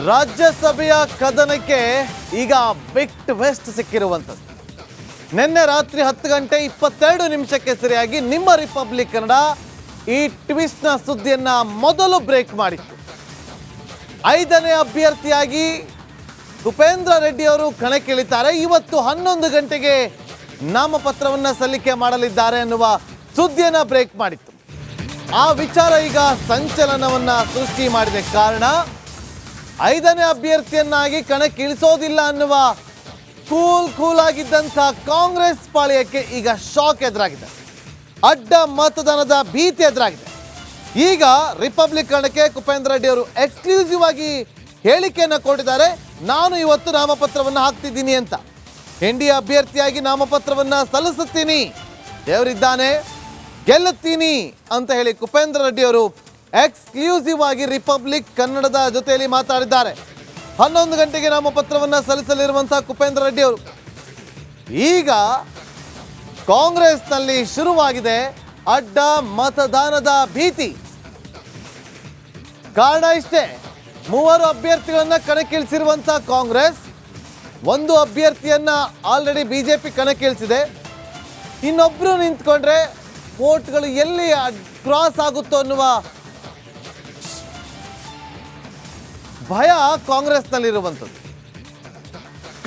ರಾಜ್ಯಸಭೆಯ ಕದನಕ್ಕೆ ಈಗ big twist ಸಿಕ್ಕಿರುವಂಥದ್ದು. ನಿನ್ನೆ ರಾತ್ರಿ 10 ಗಂಟೆ 22 ನಿಮಿಷಕ್ಕೆ ಸರಿಯಾಗಿ ನಿಮ್ಮ ರಿಪಬ್ಲಿಕ್ ಕನ್ನಡ ಈ ಟ್ವಿಸ್ಟ್ನ ಸುದ್ದಿಯನ್ನ ಮೊದಲು ಬ್ರೇಕ್ ಮಾಡಿತ್ತು. 5ನೇ ಅಭ್ಯರ್ಥಿಯಾಗಿ ಕುಪೇಂದ್ರ ರೆಡ್ಡಿ ಅವರು ಕಣಕ್ಕಿಳಿತಾರೆ. ಇವತ್ತು 11 ಗಂಟೆಗೆ ನಾಮಪತ್ರವನ್ನ ಸಲ್ಲಿಕೆ ಮಾಡಲಿದ್ದಾರೆ ಅನ್ನುವ ಸುದ್ದಿಯನ್ನ ಬ್ರೇಕ್ ಮಾಡಿತ್ತು. ಆ ವಿಚಾರ ಈಗ ಸಂಚಲನವನ್ನ ಸೃಷ್ಟಿ ಮಾಡಿದೆ. ಕಾರಣ 5ನೇ ಅಭ್ಯರ್ಥಿಯನ್ನಾಗಿ ಕಣಕ್ಕಿಳಿಸೋದಿಲ್ಲ ಅನ್ನುವ ಕೂಲ್ ಆಗಿದ್ದಂಥ ಕಾಂಗ್ರೆಸ್ ಪಾಳ್ಯಕ್ಕೆ ಈಗ ಶಾಕ್ ಎದುರಾಗಿದೆ. ಅಡ್ಡ ಮತದಾನದ ಭೀತಿ ಎದುರಾಗಿದೆ. ಈಗ ರಿಪಬ್ಲಿಕ್ ಕನ್ನಡಕ್ಕೆ ಕುಪೇಂದ್ರ ರೆಡ್ಡಿ ಅವರು ಎಕ್ಸ್ಕ್ಲೂಸಿವ್ ಆಗಿ ಹೇಳಿಕೆಯನ್ನು ಕೊಟ್ಟಿದ್ದಾರೆ. ನಾನು ಇವತ್ತು ನಾಮಪತ್ರವನ್ನು ಹಾಕ್ತಿದ್ದೀನಿ ಅಂತ, ಎನ್ಡಿಎ ಅಭ್ಯರ್ಥಿಯಾಗಿ ನಾಮಪತ್ರವನ್ನ ಸಲ್ಲಿಸುತ್ತೀನಿ, ದೇವರಿದ್ದಾನೆ, ಗೆಲ್ಲುತ್ತೀನಿ ಅಂತ ಹೇಳಿ ಕುಪೇಂದ್ರ ರೆಡ್ಡಿ ಅವರು ಎಕ್ಸ್ಕ್ಲೂಸಿವ್ ಆಗಿ ರಿಪಬ್ಲಿಕ್ ಕನ್ನಡದ ಜೊತೆಯಲ್ಲಿ ಮಾತಾಡಿದ್ದಾರೆ. 11 ಗಂಟೆಗೆ ನಾಮಪತ್ರವನ್ನ ಸಲ್ಲಿಸಲಿರುವಂತಹ ಕುಪೇಂದ್ರ ರೆಡ್ಡಿ ಅವರು ಈಗ ಕಾಂಗ್ರೆಸ್ನಲ್ಲಿ ಶುರುವಾಗಿದೆ ಅಡ್ಡ ಮತದಾನದ ಭೀತಿ. ಕಾರಣ ಇಷ್ಟೇ, 3 ಅಭ್ಯರ್ಥಿಗಳನ್ನ ಕಣಕ್ಕಿಳಿಸಿರುವಂತಹ ಕಾಂಗ್ರೆಸ್ ಒಂದು ಅಭ್ಯರ್ಥಿಯನ್ನ ಆಲ್ರೆಡಿ ಬಿಜೆಪಿ ಕಣಕ್ಕಿಳಿಸಿದೆ. ಇನ್ನೊಬ್ರು ನಿಂತ್ಕೊಂಡ್ರೆ ವೋಟ್ಗಳು ಎಲ್ಲಿ ಕ್ರಾಸ್ ಆಗುತ್ತೋ ಅನ್ನುವ ಭಯ ಕಾಂಗ್ರೆಸ್ನಲ್ಲಿರುವಂಥದ್ದು.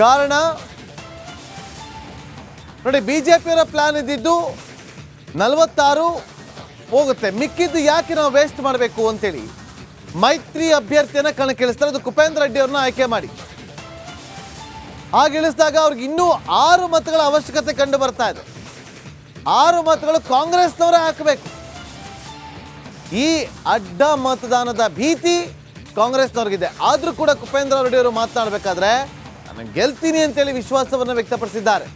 ಕಾರಣ ನೋಡಿ, ಬಿಜೆಪಿಯವರ ಪ್ಲಾನ್ ಇದ್ದಿದ್ದು 46 ಹೋಗುತ್ತೆ, ಮಿಕ್ಕಿದ್ದು ಯಾಕೆ ನಾವು ವೇಸ್ಟ್ ಮಾಡಬೇಕು ಅಂತೇಳಿ ಮೈತ್ರಿ ಅಭ್ಯರ್ಥಿಯನ್ನ ಕಣಕ್ಕಿಳಿಸ್ತಾರೆ. ಅದು ಕುಪೇಂದ್ರ ರೆಡ್ಡಿ ಅವ್ರನ್ನ ಆಯ್ಕೆ ಮಾಡಿ ಹಾಗಿಳಿಸಿದಾಗ ಅವ್ರಿಗೆ ಇನ್ನೂ 6 ಮತಗಳ ಅವಶ್ಯಕತೆ ಕಂಡು ಬರ್ತಾ ಇದೆ. 6 ಮತಗಳು ಕಾಂಗ್ರೆಸ್ನವರೇ ಹಾಕಬೇಕು. ಈ ಅಡ್ಡ ಮತದಾನದ ಭೀತಿ ಕಾಂಗ್ರೆಸ್ನವ್ರಿಗಿದೆ. ಆದ್ರೂ ಕೂಡ ಕುಪೇಂದ್ರ ರೆಡ್ಡಿ ಅವರು ಮಾತನಾಡಬೇಕಾದ್ರೆ ನಾನು ಗೆಲ್ತೀನಿ ಅಂತೇಳಿ ವಿಶ್ವಾಸವನ್ನು ವ್ಯಕ್ತಪಡಿಸಿದ್ದಾರೆ.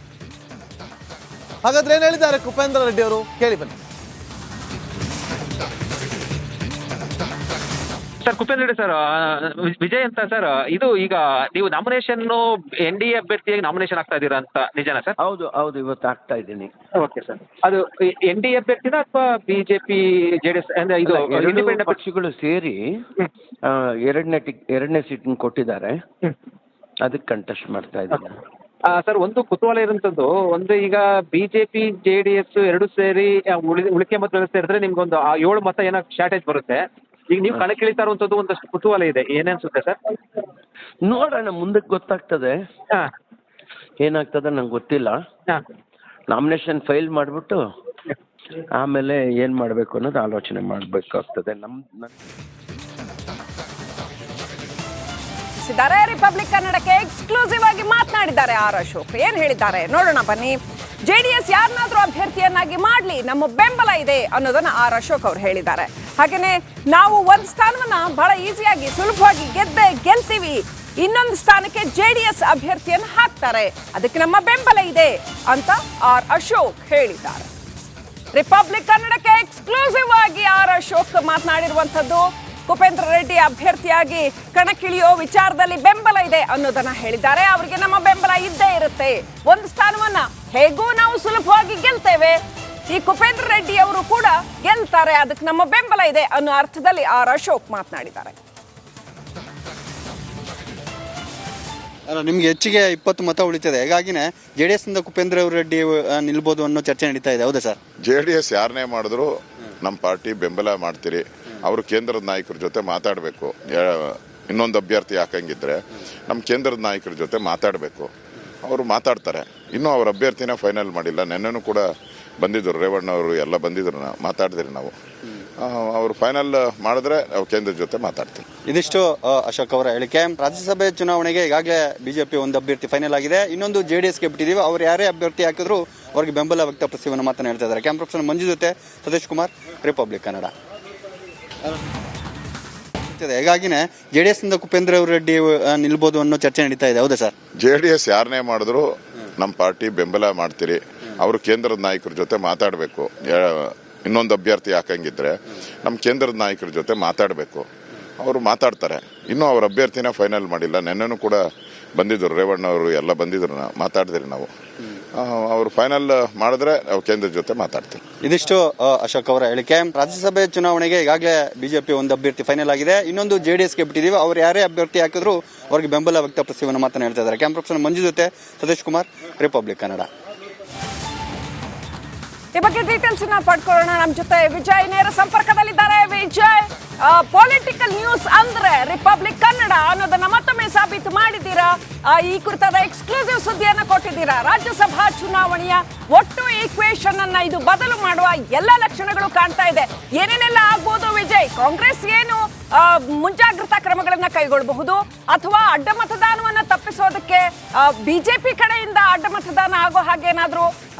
ಹಾಗಾದ್ರೆ ಏನ್ ಹೇಳಿದ್ದಾರೆ ಕುಪೇಂದ್ರ ರೆಡ್ಡಿ ಅವರು, ಕೇಳಿ ಬನ್ನಿ. ಸರ್, ಕುಪೇಂದ್ರ ರೆಡ್ಡಿ ಸರ್, ವಿಜಯ್ ಅಂತ ಸರ್, ಇದು ಈಗ ನೀವು ನಾಮಿನೇಷನ್ NDA ಅಭ್ಯರ್ಥಿಯಾಗಿ ನಾಮಿನೇಷನ್ ಆಗ್ತಾ ಇದ್ದೀರಾ ಅಂತ ನಿಜನಾ ಸರ್? ಹೌದು ಇವತ್ತು ಆಗ್ತಾ ಇದ್ದೀನಿ. ಓಕೆ ಸರ್, ಅದು NDA ಅಭ್ಯರ್ಥಿನ ಅಥವಾ ಬಿಜೆಪಿ JDS ಅಂದ್ರೆ ಇದು ಇಂಡಿಪೆಂಡೆಂಟ್ ಪಕ್ಷಗಳು ಸೇರಿ ಎರಡನೇ ಸೀಟ್ ಕೊಟ್ಟಿದ್ದಾರೆ, ಅದಕ್ಕೆ ಕಂಟೆಸ್ಟ್ ಮಾಡ್ತಾ ಇದ್ದೀನಿ. ಸರ್, ಒಂದು ಕುತೂಹಲ ಇರುವಂತದ್ದು, ಒಂದು ಈಗ ಬಿಜೆಪಿ JDS ಎರಡು ಸೇರಿ ಉಳಿಕೆ ಮತ ಸೇರಿದ್ರೆ ನಿಮ್ಗೆ ಒಂದು 7 ಮತ ಏನೋ ಶಾರ್ಟೇಜ್ ಬರುತ್ತೆ. ಈಗ ನೀವು ಕಣಕ್ಕಿಳಿತಾ ಇರುವಂತದ್ದು ಒಂದಷ್ಟು ಕುತೂಹಲ ಇದೆ, ಏನೇನ್ಸುತ್ತೆ ಸರ್? ನೋಡೋಣ, ಮುಂದಕ್ಕೆ ಗೊತ್ತಾಗ್ತದೆ. ಏನಾಗ್ತದೆ ನಂಗೆ ಗೊತ್ತಿಲ್ಲ. ನಾಮಿನೇಷನ್ ಫೈಲ್ ಮಾಡಿಬಿಟ್ಟು ಆಮೇಲೆ ಏನು ಮಾಡಬೇಕು ಅನ್ನೋದು ಆಲೋಚನೆ ಮಾಡಬೇಕಾಗ್ತದೆ. ರಿಪಬ್ಲಿಕ್ ಕನ್ನಡಕ್ಕೆ ಎಕ್ಸ್ಕ್ಲೂಸಿವ್ ಆಗಿ ಮಾತನಾಡಿದ್ದಾರೆ ಆರ್ ಅಶೋಕ್. ಏನ್ ಹೇಳಿದ್ದಾರೆ ನೋಡೋಣ ಬನ್ನಿ. JDS ಯಾರನ್ನಾದ್ರೂ ಅಭ್ಯರ್ಥಿಯನ್ನಾಗಿ ಮಾಡ್ಲಿ, ನಮ್ಮ ಬೆಂಬಲ ಇದೆ ಅನ್ನೋದನ್ನ ಆರ್ ಅಶೋಕ್ ಅವರು ಹೇಳಿದ್ದಾರೆ. ಹಾಗೇನೆ ನಾವು ಒಂದು ಸ್ಥಾನವನ್ನ ಬಹಳ ಈಸಿಯಾಗಿ ಸುಲಭವಾಗಿ ಗೆಲ್ತೀವಿ, ಇನ್ನೊಂದು ಸ್ಥಾನಕ್ಕೆ JDS ಅಭ್ಯರ್ಥಿಯನ್ನು ಹಾಕ್ತಾರೆ, ಅದಕ್ಕೆ ನಮ್ಮ ಬೆಂಬಲ ಇದೆ ಅಂತ ಆರ್ ಅಶೋಕ್ ಹೇಳಿದ್ದಾರೆ. ರಿಪಬ್ಲಿಕ್ ಕನ್ನಡಕ್ಕೆ ಎಕ್ಸ್ಕ್ಲೂಸಿವ್ ಆಗಿ ಆರ್ ಅಶೋಕ್ ಮಾತನಾಡಿರುವಂತದ್ದು ಕುಪೇಂದ್ರ ರೆಡ್ಡಿ ಅಭ್ಯರ್ಥಿಯಾಗಿ ಕಣಕ್ಕಿಳಿಯೋ ವಿಚಾರದಲ್ಲಿ ಬೆಂಬಲ ಇದೆ ಅನ್ನೋದನ್ನ ಹೇಳಿದ್ದಾರೆ. ಅವರಿಗೆ ನಮ್ಮ ಬೆಂಬಲ ಇದ್ದೇ ಇರುತ್ತೆ, ಒಂದು ಸ್ಥಾನವನ್ನ ಹೇಗೂ ನಾವು ಸುಲಭವಾಗಿ ಗೆಲ್ತೇವೆ, ಈ ಕುಪೇಂದ್ರ ರೆಡ್ಡಿ ಅವರು ಕೂಡ ಗೆಲ್ತಾರೆ, ಅದಕ್ಕೆ ನಮ್ಮ ಬೆಂಬಲ ಇದೆ ಅನ್ನೋ ಅರ್ಥದಲ್ಲಿ ಆರ್ ಅಶೋಕ್ ಮಾತನಾಡಿದ್ದಾರೆ. ನಿಮ್ಗೆ ಹೆಚ್ಚಿಗೆ 20 ಮತ ಉಳಿತದೆ, ಹೀಗಾಗಿನೇ JDS ನಿಂದ ಕುಪೇಂದ್ರ ರೆಡ್ಡಿ ನಿಲ್ಬೋದು ಅನ್ನೋ ಚರ್ಚೆ ನಡೀತಾ ಇದೆ, ಹೌದಾ ಸರ್? JDS ಯಾರನ್ನೇ ಮಾಡಿದ್ರು ನಮ್ಮ ಪಾರ್ಟಿ ಬೆಂಬಲ ಮಾಡ್ತೀರಿ. ಅವರು ಕೇಂದ್ರದ ನಾಯಕರ ಜೊತೆ ಮಾತಾಡಬೇಕು. ಇನ್ನೊಂದು ಅಭ್ಯರ್ಥಿ ಹಾಕಂಗಿದ್ರೆ ನಮ್ಮ ಕೇಂದ್ರದ ನಾಯಕರ ಜೊತೆ ಮಾತಾಡಬೇಕು. ಅವರು ಮಾತಾಡ್ತಾರೆ. ಇನ್ನೂ ಅವ್ರ ಅಭ್ಯರ್ಥಿನ ಫೈನಲ್ ಮಾಡಿಲ್ಲ. ನೆನ್ನೆನೂ ಕೂಡ ಬಂದಿದ್ದರು, ರೇವಣ್ಣ ಅವರು ಎಲ್ಲ ಬಂದಿದ್ರು, ಮಾತಾಡಿದ್ರಿ ನಾವು. ಅವರು ಫೈನಲ್ ಮಾಡಿದ್ರೆ ಅವ್ರು ಕೇಂದ್ರದ ಜೊತೆ ಮಾತಾಡ್ತಾರೆ. ಇದಿಷ್ಟು ಅಶೋಕ್ ಅವರ ಹೇಳಿಕೆ. ರಾಜ್ಯಸಭೆ ಚುನಾವಣೆಗೆ ಈಗಾಗಲೇ ಬಿಜೆಪಿ ಒಂದು ಅಭ್ಯರ್ಥಿ ಫೈನಲ್ ಆಗಿದೆ, ಇನ್ನೊಂದು JDSಗೆ ಬಿಟ್ಟಿದ್ದೀವಿ. ಅವ್ರು ಯಾರೇ ಅಭ್ಯರ್ಥಿ ಹಾಕಿದ್ರು ಅವ್ರಿಗೆ ಬೆಂಬಲ ವ್ಯಕ್ತಪಡಿಸುವ ಮಾತನ್ನು ಹೇಳ್ತಾ ಇದ್ದಾರೆ. ಕ್ಯಾಮ್ರಾ ಪರ್ಸನ್ ಮಂಜು ಜೊತೆ ಸತೀಶ್ ಕುಮಾರ್, ರಿಪಬ್ಲಿಕ್ ಕನ್ನಡ. ಹೀಗಾಗಿನೇ JDS ನಿಂದ ಕುಪೇಂದ್ರ ರೆಡ್ಡಿ ನಿಲ್ಬೋದು ಅನ್ನೋ ಚರ್ಚೆ ನಡೀತಾ ಇದೆ, ಹೌದಾ ಸರ್? JDS ಯಾರನ್ನೇ ಮಾಡಿದ್ರು ನಮ್ಮ ಪಾರ್ಟಿ ಬೆಂಬಲ ಮಾಡ್ತೀರಿ. ಅವರು ಕೇಂದ್ರದ ನಾಯಕರ ಜೊತೆ ಮಾತಾಡಬೇಕು. ಇನ್ನೊಂದು ಅಭ್ಯರ್ಥಿ ಹಾಕಂಗಿದ್ರೆ ನಮ್ಮ ಕೇಂದ್ರದ ನಾಯಕರ ಜೊತೆ ಮಾತಾಡಬೇಕು. ಅವರು ಮಾತಾಡ್ತಾರೆ. ಇನ್ನೂ ಅವ್ರ ಅಭ್ಯರ್ಥಿನ ಫೈನಲ್ ಮಾಡಿಲ್ಲ. ನೆನ್ನೆನೂ ಕೂಡ ಬಂದಿದ್ದರು, ರೇವಣ್ಣ ಅವರು ಎಲ್ಲ ಬಂದಿದ್ರು, ಮಾತಾಡಿದ್ರಿ ನಾವು. ಅವರು ಫೈನಲ್ ಮಾಡಿದ್ರೆ ನಾವು ಕೇಂದ್ರದ ಜೊತೆ ಮಾತಾಡ್ತೀವಿ. ಇದಿಷ್ಟು ಅಶೋಕ್ ಅವರ ಹೇಳಿಕೆ. ರಾಜ್ಯಸಭೆ ಚುನಾವಣೆಗೆ ಈಗಾಗಲೇ ಬಿಜೆಪಿ ಒಂದು ಅಭ್ಯರ್ಥಿ ಫೈನಲ್ ಆಗಿದೆ, ಇನ್ನೊಂದು JDSಗೆ ಬಿಟ್ಟಿದ್ದೀವಿ. ಅವ್ರು ಯಾರೇ ಅಭ್ಯರ್ಥಿ ಹಾಕಿದ್ರು ಅವ್ರಿಗೆ ಬೆಂಬಲ ವ್ಯಕ್ತಪಡಿಸುವ ಮಾತನ್ನು ಹೇಳ್ತಾ ಇದ್ದಾರೆ. ಕ್ಯಾಮ್ರಾ ಪರ್ಸನ್ ಮಂಜು ಜೊತೆ ಸತೀಶ್ ಕುಮಾರ್, ರಿಪಬ್ಲಿಕ್ ಕನ್ನಡ. ಈ ಬಗ್ಗೆ ಡೀಟೇಲ್ಸ್ ಪಡ್ಕೊಳ್ಳೋಣ. ನಮ್ಮ ಜೊತೆ ವಿಜಯ್ ನೇರ ಸಂಪರ್ಕದಲ್ಲಿದ್ದಾರೆ. ವಿಜಯ್, ಪೊಲಿಟಿಕಲ್ ನ್ಯೂಸ್ ಅಂದ್ರೆ ರಿಪಬ್ಲಿಕ್ ಕನ್ನಡ ಅನ್ನೋದನ್ನ ಮತ್ತೊಮ್ಮೆ ಸಾಬೀತು ಮಾಡಿದ್ದೀರಾ. ಈ ಕುರಿತಾದ ಎಕ್ಸ್ಕ್ಲೂಸಿವ್ ಸುದ್ದಿಯನ್ನ ಕೊಟ್ಟಿದ್ದೀರಾ. ರಾಜ್ಯಸಭಾ ಚುನಾವಣೆಯ ಒಟ್ಟು ಈಕ್ವೇಶನ್ ಅನ್ನ ಇದು ಬದಲು ಮಾಡುವ ಎಲ್ಲ ಲಕ್ಷಣಗಳು ಕಾಣ್ತಾ ಇದೆ. ಏನೇನೆಲ್ಲ ಆಗ್ಬೋದು ವಿಜಯ್? ಕಾಂಗ್ರೆಸ್ ಏನು ಮುಂಜಾಗ್ರತಾ ಕ್ರಮಗಳನ್ನ ಕೈಗೊಳ್ಳಬಹುದು ಅಥವಾ ಅಡ್ಡ ಮತದಾನವನ್ನ ತಪ್ಪಿಸೋದಕ್ಕೆ ಬಿಜೆಪಿ ಕಡೆಯಿಂದ ಅಡ್ಡ ಮತದಾನ ಆಗೋ ಹಾಗೇನಾದ್ರೂ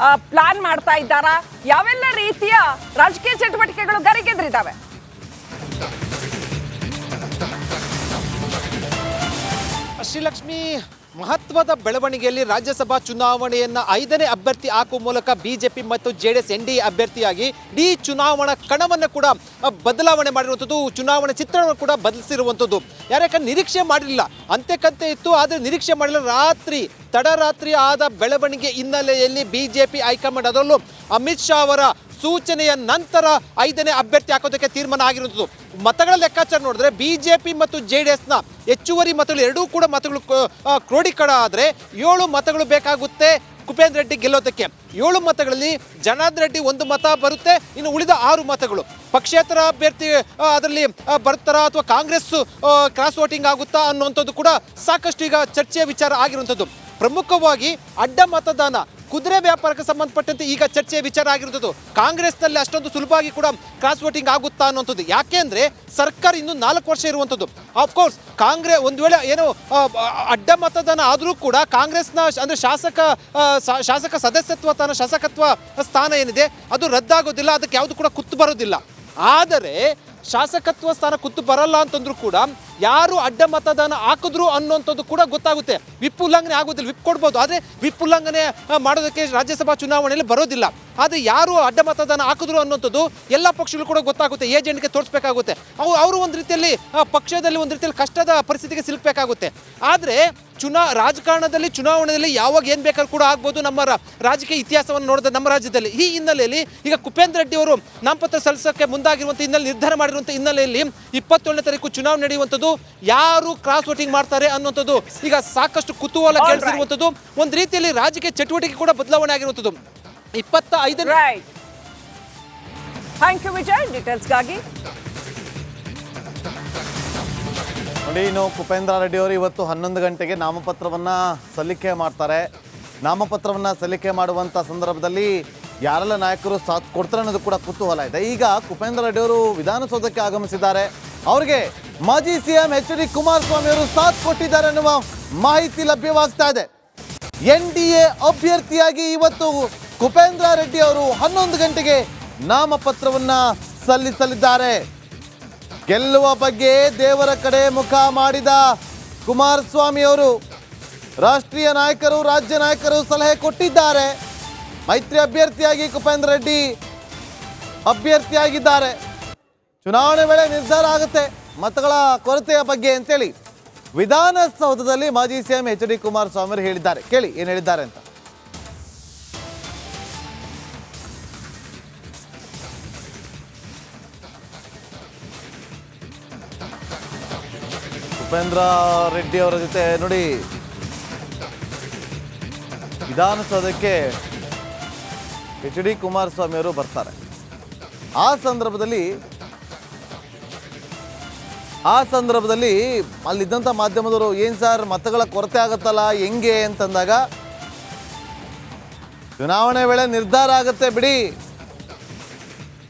ಪ್ಲಾನ್ ಮಾಡ್ತಾ ಇದ್ದಾರಾ? ಯಾವೆಲ್ಲ ರೀತಿಯ ರಾಜಕೀಯ ಚಟುವಟಿಕೆಗಳು ಗರಿಗೆದ್ರಿದ್ದಾವೆ? ಶ್ರೀಲಕ್ಷ್ಮಿ, ಮಹತ್ವದ ಬೆಳವಣಿಗೆಯಲ್ಲಿ ರಾಜ್ಯಸಭಾ ಚುನಾವಣೆಯನ್ನ 5ನೇ ಅಭ್ಯರ್ಥಿ ಹಾಕುವ ಮೂಲಕ ಬಿಜೆಪಿ ಮತ್ತು JDS NDA ಅಭ್ಯರ್ಥಿಯಾಗಿ ಇಡೀ ಚುನಾವಣಾ ಕಣವನ್ನು ಕೂಡ ಬದಲಾವಣೆ ಮಾಡಿರುವಂಥದ್ದು, ಚುನಾವಣಾ ಚಿತ್ರಣವನ್ನು ಕೂಡ ಬದಲಿಸಿರುವಂಥದ್ದು. ಯಾರ್ಯಾಕೆ ನಿರೀಕ್ಷೆ ಮಾಡಲಿಲ್ಲ, ಅಂತೆಕಂತೆ ಇತ್ತು, ಆದರೆ ನಿರೀಕ್ಷೆ ಮಾಡಲಿಲ್ಲ. ತಡರಾತ್ರಿ ಆದ ಬೆಳವಣಿಗೆ ಹಿನ್ನೆಲೆಯಲ್ಲಿ ಬಿಜೆಪಿ ಹೈಕಮಾಂಡ್, ಅದರಲ್ಲೂ ಅಮಿತ್ ಶಾ ಅವರ ಸೂಚನೆಯ ನಂತರ 5ನೇ ಅಭ್ಯರ್ಥಿ ಹಾಕೋದಕ್ಕೆ ತೀರ್ಮಾನ ಆಗಿರುವಂಥದ್ದು. ಮತಗಳ ಲೆಕ್ಕಾಚಾರ ನೋಡಿದ್ರೆ ಬಿಜೆಪಿ ಮತ್ತು JDSನ ಹೆಚ್ಚುವರಿ ಮತಗಳು ಎರಡೂ ಕೂಡ ಮತಗಳು ಕ್ರೋಢೀಕರಣ ಆದರೆ 7 ಮತಗಳು ಬೇಕಾಗುತ್ತೆ ಕುಪೇಂದ್ರ ರೆಡ್ಡಿ ಗೆಲ್ಲೋದಕ್ಕೆ. 7 ಮತಗಳಲ್ಲಿ ಜನಾರ್ದನ್ ರೆಡ್ಡಿ 1 ಮತ ಬರುತ್ತೆ, ಇನ್ನು ಉಳಿದ 6 ಮತಗಳು ಪಕ್ಷೇತರ ಅಭ್ಯರ್ಥಿ ಅದರಲ್ಲಿ ಬರ್ತಾರಾ ಅಥವಾ ಕಾಂಗ್ರೆಸ್ ಕ್ರಾಸ್ ವೋಟಿಂಗ್ ಆಗುತ್ತಾ ಅನ್ನುವಂಥದ್ದು ಕೂಡ ಸಾಕಷ್ಟು ಈಗ ಚರ್ಚೆಯ ವಿಚಾರ ಆಗಿರುವಂಥದ್ದು. ಪ್ರಮುಖವಾಗಿ ಅಡ್ಡ ಮತದಾನ, ಕುದುರೆ ವ್ಯಾಪಾರಕ್ಕೆ ಸಂಬಂಧಪಟ್ಟಂತೆ ಈಗ ಚರ್ಚೆಯ ವಿಚಾರ ಆಗಿರುತ್ತದೆ. ಕಾಂಗ್ರೆಸ್ನಲ್ಲಿ ಅಷ್ಟೊಂದು ಸುಲಭವಾಗಿ ಕೂಡ ಕ್ರಾಸ್ ವೋಟಿಂಗ್ ಆಗುತ್ತಾ ಅನ್ನುವಂಥದ್ದು. ಯಾಕೆಂದ್ರೆ ಸರ್ಕಾರ ಇನ್ನು 4 ವರ್ಷ ಇರುವಂಥದ್ದು. ಆಫ್ಕೋರ್ಸ್ ಕಾಂಗ್ರೆಸ್ ಒಂದು ವೇಳೆ ಏನೋ ಅಡ್ಡ ಮತದಾನ ಆದರೂ ಕೂಡ ಕಾಂಗ್ರೆಸ್ನ ಅಂದರೆ ಶಾಸಕ ಸದಸ್ಯತ್ವ ಶಾಸಕತ್ವ ಸ್ಥಾನ ಏನಿದೆ ಅದು ರದ್ದಾಗೋದಿಲ್ಲ, ಅದಕ್ಕೆ ಯಾವುದು ಕೂಡ ಕುತ್ತು ಬರೋದಿಲ್ಲ. ಆದರೆ ಶಾಸಕತ್ವ ಸ್ಥಾನ ಕುತ್ತು ಬರಲ್ಲ ಅಂತಂದ್ರೂ ಕೂಡ ಯಾರು ಅಡ್ಡ ಮತದಾನ ಹಾಕಿದ್ರು ಅನ್ನೋಂಥದ್ದು ಕೂಡ ಗೊತ್ತಾಗುತ್ತೆ. ವಿಪ್ ಉಲ್ಲಂಘನೆ ಆಗೋದಿಲ್ಲ, ವಿಪ್ ಕೊಡ್ಬೋದು, ಆದರೆ ವಿಪ್ ಉಲ್ಲಂಘನೆ ಮಾಡೋದಕ್ಕೆ ರಾಜ್ಯಸಭಾ ಚುನಾವಣೆಯಲ್ಲಿ ಬರೋದಿಲ್ಲ. ಆದರೆ ಯಾರು ಅಡ್ಡ ಮತದಾನ ಹಾಕಿದ್ರು ಅನ್ನೋಂಥದ್ದು ಎಲ್ಲ ಪಕ್ಷಗಳು ಕೂಡ ಗೊತ್ತಾಗುತ್ತೆ, ಏಜೆಂಟ್ಗೆ ತೋರಿಸ್ಬೇಕಾಗುತ್ತೆ. ಅವರು ಒಂದು ರೀತಿಯಲ್ಲಿ ಪಕ್ಷದಲ್ಲಿ ಒಂದು ರೀತಿಯಲ್ಲಿ ಕಷ್ಟದ ಪರಿಸ್ಥಿತಿಗೆ ಸಿಲುಕಬೇಕಾಗುತ್ತೆ. ಆದರೆ ರಾಜಕಾರಣದಲ್ಲಿ ಚುನಾವಣೆಯಲ್ಲಿ ಯಾವಾಗ ಏನು ಬೇಕಾದ್ರೂ ಕೂಡ ಆಗ್ಬೋದು. ನಮ್ಮ ರಾಜಕೀಯ ಇತಿಹಾಸವನ್ನು ನೋಡಿದ್ರೆ ನಮ್ಮ ರಾಜ್ಯದಲ್ಲಿ ಈ ಹಿನ್ನೆಲೆಯಲ್ಲಿ ಈಗ ಕುಪೇಂದ್ರ ರೆಡ್ಡಿ ಅವರು ನಾಮಪತ್ರ ಸಲ್ಲಿಸೋಕ್ಕೆ ಮುಂದಾಗಿರುವಂಥ ಹಿನ್ನೆಲೆ ನಿರ್ಧಾರ ಮಾಡಿರುವಂಥ ಹಿನ್ನೆಲೆಯಲ್ಲಿ 27ನೇ ತಾರೀಕು ಚುನಾವಣೆ ನಡೆಯುವಂಥದ್ದು, ಯಾರು ಕ್ರಾಸ್ ವೋಟಿಂಗ್ ಮಾಡ್ತಾರೆ ಅನ್ನುವಂಥದ್ದು ಈಗ ಸಾಕಷ್ಟು ಕುತೂಹಲ ಕೇಳಿಸಿರುವಂಥದ್ದು. ಒಂದು ರೀತಿಯಲ್ಲಿ ರಾಜಕೀಯ ಚಟುವಟಿಕೆ ಕೂಡ ಬದಲಾವಣೆ ಆಗಿರುವಂಥದ್ದು. 25 ಥ್ಯಾಂಕ್ ಯು ವಿಜಯ್ ಡೀಟೇಲ್ಸ್ಗಾಗಿ. ನೋಡಿ, ಇನ್ನು ಕುಪೇಂದ್ರ ರೆಡ್ಡಿ ಅವರು ಇವತ್ತು 11 ಗಂಟೆಗೆ ನಾಮಪತ್ರವನ್ನು ಸಲ್ಲಿಕೆ ಮಾಡ್ತಾರೆ. ನಾಮಪತ್ರವನ್ನು ಸಲ್ಲಿಕೆ ಮಾಡುವಂಥ ಸಂದರ್ಭದಲ್ಲಿ ಯಾರೆಲ್ಲ ನಾಯಕರು ಸಾಥ್ ಕೊಡ್ತಾರೆ ಅನ್ನೋದು ಕೂಡ ಕುತೂಹಲ ಇದೆ. ಈಗ ಕುಪೇಂದ್ರ ರೆಡ್ಡಿ ಅವರು ವಿಧಾನಸೌಧಕ್ಕೆ ಆಗಮಿಸಿದ್ದಾರೆ. ಅವರಿಗೆ ಮಾಜಿ CM HD ಕುಮಾರಸ್ವಾಮಿ ಅವರು ಸಾಥ್ ಕೊಟ್ಟಿದ್ದಾರೆ ಅನ್ನುವ ಮಾಹಿತಿ ಲಭ್ಯವಾಗ್ತಾ ಇದೆ. NDA ಅಭ್ಯರ್ಥಿಯಾಗಿ ಇವತ್ತು ಕುಪೇಂದ್ರ ರೆಡ್ಡಿ ಅವರು 11 ಗಂಟೆಗೆ ನಾಮಪತ್ರವನ್ನು ಸಲ್ಲಿಸಲಿದ್ದಾರೆ. ಗೆಲ್ಲುವ ಬಗ್ಗೆ ದೇವರ ಕಡೆ ಮುಖ ಮಾಡಿದ ಕುಮಾರಸ್ವಾಮಿ ಅವರು ರಾಷ್ಟ್ರೀಯ ನಾಯಕರು, ರಾಜ್ಯ ನಾಯಕರು ಸಲಹೆ ಕೊಟ್ಟಿದ್ದಾರೆ. ಮೈತ್ರಿ ಅಭ್ಯರ್ಥಿಯಾಗಿ ಕುಪೇಂದ್ರ ರೆಡ್ಡಿ ಅಭ್ಯರ್ಥಿಯಾಗಿದ್ದಾರೆ. ಚುನಾವಣೆ ವೇಳೆ ನಿರ್ಧಾರ ಆಗುತ್ತೆ ಮತಗಳ ಕೊರತೆಯ ಬಗ್ಗೆ ಅಂತೇಳಿ ವಿಧಾನಸೌಧದಲ್ಲಿ ಮಾಜಿ CM HD ಕುಮಾರಸ್ವಾಮಿ ಅವರು ಹೇಳಿದ್ದಾರೆ. ಕೇಳಿ ಏನು ಹೇಳಿದ್ದಾರೆ ಅಂತ. ಕುಪೇಂದ್ರ ರೆಡ್ಡಿ ಅವರ ಜೊತೆ ನೋಡಿ, ವಿಧಾನಸೌಧಕ್ಕೆ HD ಕುಮಾರಸ್ವಾಮಿ ಅವರು ಬರ್ತಾರೆ. ಆ ಸಂದರ್ಭದಲ್ಲಿ ಅಲ್ಲಿದ್ದಂಥ ಮಾಧ್ಯಮದವರು ಏನು ಸರ್ ಮತಗಳ ಕೊರತೆ ಆಗುತ್ತಲ್ಲ ಹೆಂಗೆ ಅಂತಂದಾಗ, ಚುನಾವಣೆ ವೇಳೆ ನಿರ್ಧಾರ ಆಗುತ್ತೆ ಬಿಡಿ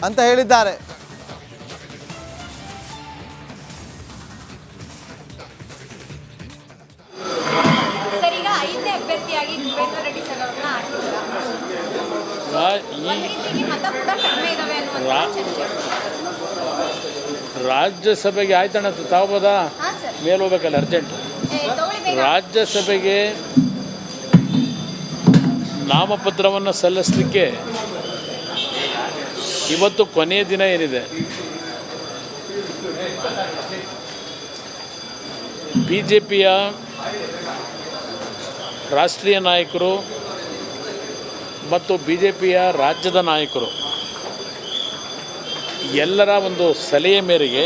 ಅಂತ ಹೇಳಿದ್ದಾರೆ. ರಾಜ್ಯಸಭೆಗೆ ಆಯ್ತಣ್ಣ ತಗೋಬೋದಾ? ಮೇಲೆ ಹೋಗ್ಬೇಕಲ್ಲ ಅರ್ಜೆಂಟ್. ರಾಜ್ಯಸಭೆಗೆ ನಾಮಪತ್ರವನ್ನು ಸಲ್ಲಿಸಲಿಕ್ಕೆ ಇವತ್ತು ಕೊನೆಯ ದಿನ ಏನಿದೆ. BJPಯ ರಾಷ್ಟ್ರೀಯ ನಾಯಕರು ಮತ್ತು ಬಿ ಜೆ ಪಿಯ ರಾಜ್ಯದ ನಾಯಕರು ಎಲ್ಲರ ಒಂದು ಸಲಹೆ ಮೇರೆಗೆ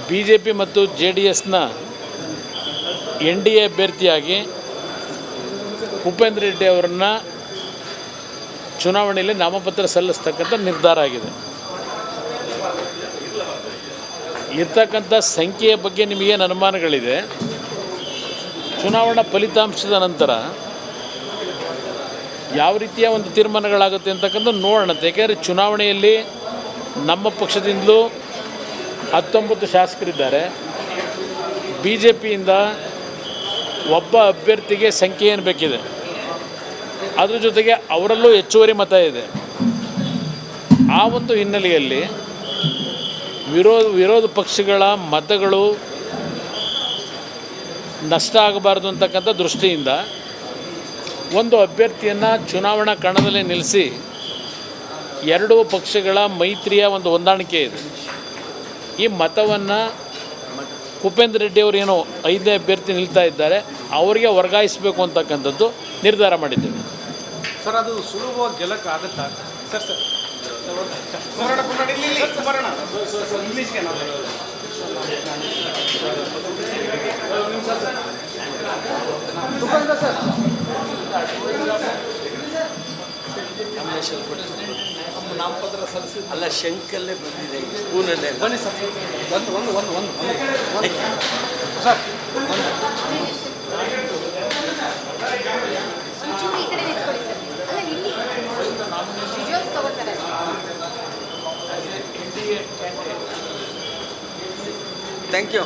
ಬಿ ಜೆ ಪಿ ಮತ್ತು ಜೆ ಡಿ ಎಸ್ನ ಎನ್ ಡಿ ಎ ಅಭ್ಯರ್ಥಿಯಾಗಿ ಭೂಪೇಂದ್ರ ರೆಡ್ಡಿ ಅವರನ್ನು ಚುನಾವಣೆಯಲ್ಲಿ ನಾಮಪತ್ರ ಸಲ್ಲಿಸ್ತಕ್ಕಂಥ ನಿರ್ಧಾರ ಆಗಿದೆ. ಇರ್ತಕ್ಕಂಥ ಸಂಖ್ಯೆಯ ಬಗ್ಗೆ ನಿಮಗೇನು ಅನುಮಾನಗಳಿದೆ, ಚುನಾವಣಾ ಫಲಿತಾಂಶದ ನಂತರ ಯಾವ ರೀತಿಯ ಒಂದು ತೀರ್ಮಾನಗಳಾಗುತ್ತೆ ಅಂತಕ್ಕಂಥ ನೋಡೋಣ. ಏಕೆಂದರೆ ಚುನಾವಣೆಯಲ್ಲಿ ನಮ್ಮ ಪಕ್ಷದಿಂದಲೂ 19 ಶಾಸಕರಿದ್ದಾರೆ, ಬಿ ಜೆ ಪಿಯಿಂದ ಒಬ್ಬ ಅಭ್ಯರ್ಥಿಗೆ ಸಂಖ್ಯೆ ಏನು ಬೇಕಿದೆ, ಅದ್ರ ಜೊತೆಗೆ ಅವರಲ್ಲೂ ಹೆಚ್ಚುವರಿ ಮತ ಇದೆ. ಆ ಒಂದು ಹಿನ್ನೆಲೆಯಲ್ಲಿ ವಿರೋಧ ಪಕ್ಷಗಳ ಮತಗಳು ನಷ್ಟ ಆಗಬಾರ್ದು ಅಂತಕ್ಕಂಥ ದೃಷ್ಟಿಯಿಂದ ಒಂದು ಅಭ್ಯರ್ಥಿಯನ್ನು ಚುನಾವಣಾ ಕಣದಲ್ಲಿ ನಿಲ್ಲಿಸಿ ಎರಡೂ ಪಕ್ಷಗಳ ಮೈತ್ರಿಯ ಒಂದು ಹೊಂದಾಣಿಕೆ ಇದೆ. ಈ ಮತವನ್ನು ಭೂಪೇಂದ್ರ ರೆಡ್ಡಿ ಅವರು ಏನೋ 5ನೇ ಅಭ್ಯರ್ಥಿ ನಿಲ್ತಾ ಇದ್ದಾರೆ, ಅವರಿಗೆ ವರ್ಗಾಯಿಸಬೇಕು ಅಂತಕ್ಕಂಥದ್ದು ನಿರ್ಧಾರ ಮಾಡಿದ್ದೇವೆ. ಸರ್, ಅದು ಸುಲಭವಾಗಿ ಗೆಲ್ಲಕ್ಕಾಗತ್ತಾ ಸರ್? ನಾಮಪತ್ರ ಸಲ್ಲಿಸಿ ಅಲ್ಲ, ಶಂಕಲ್ಲೇ ಬಂದಿದೆ, ಸ್ಪೂನಲ್ಲೇ. ಬನ್ನಿ ಸರ್, ಒಂದು ಸರ್. Thank you.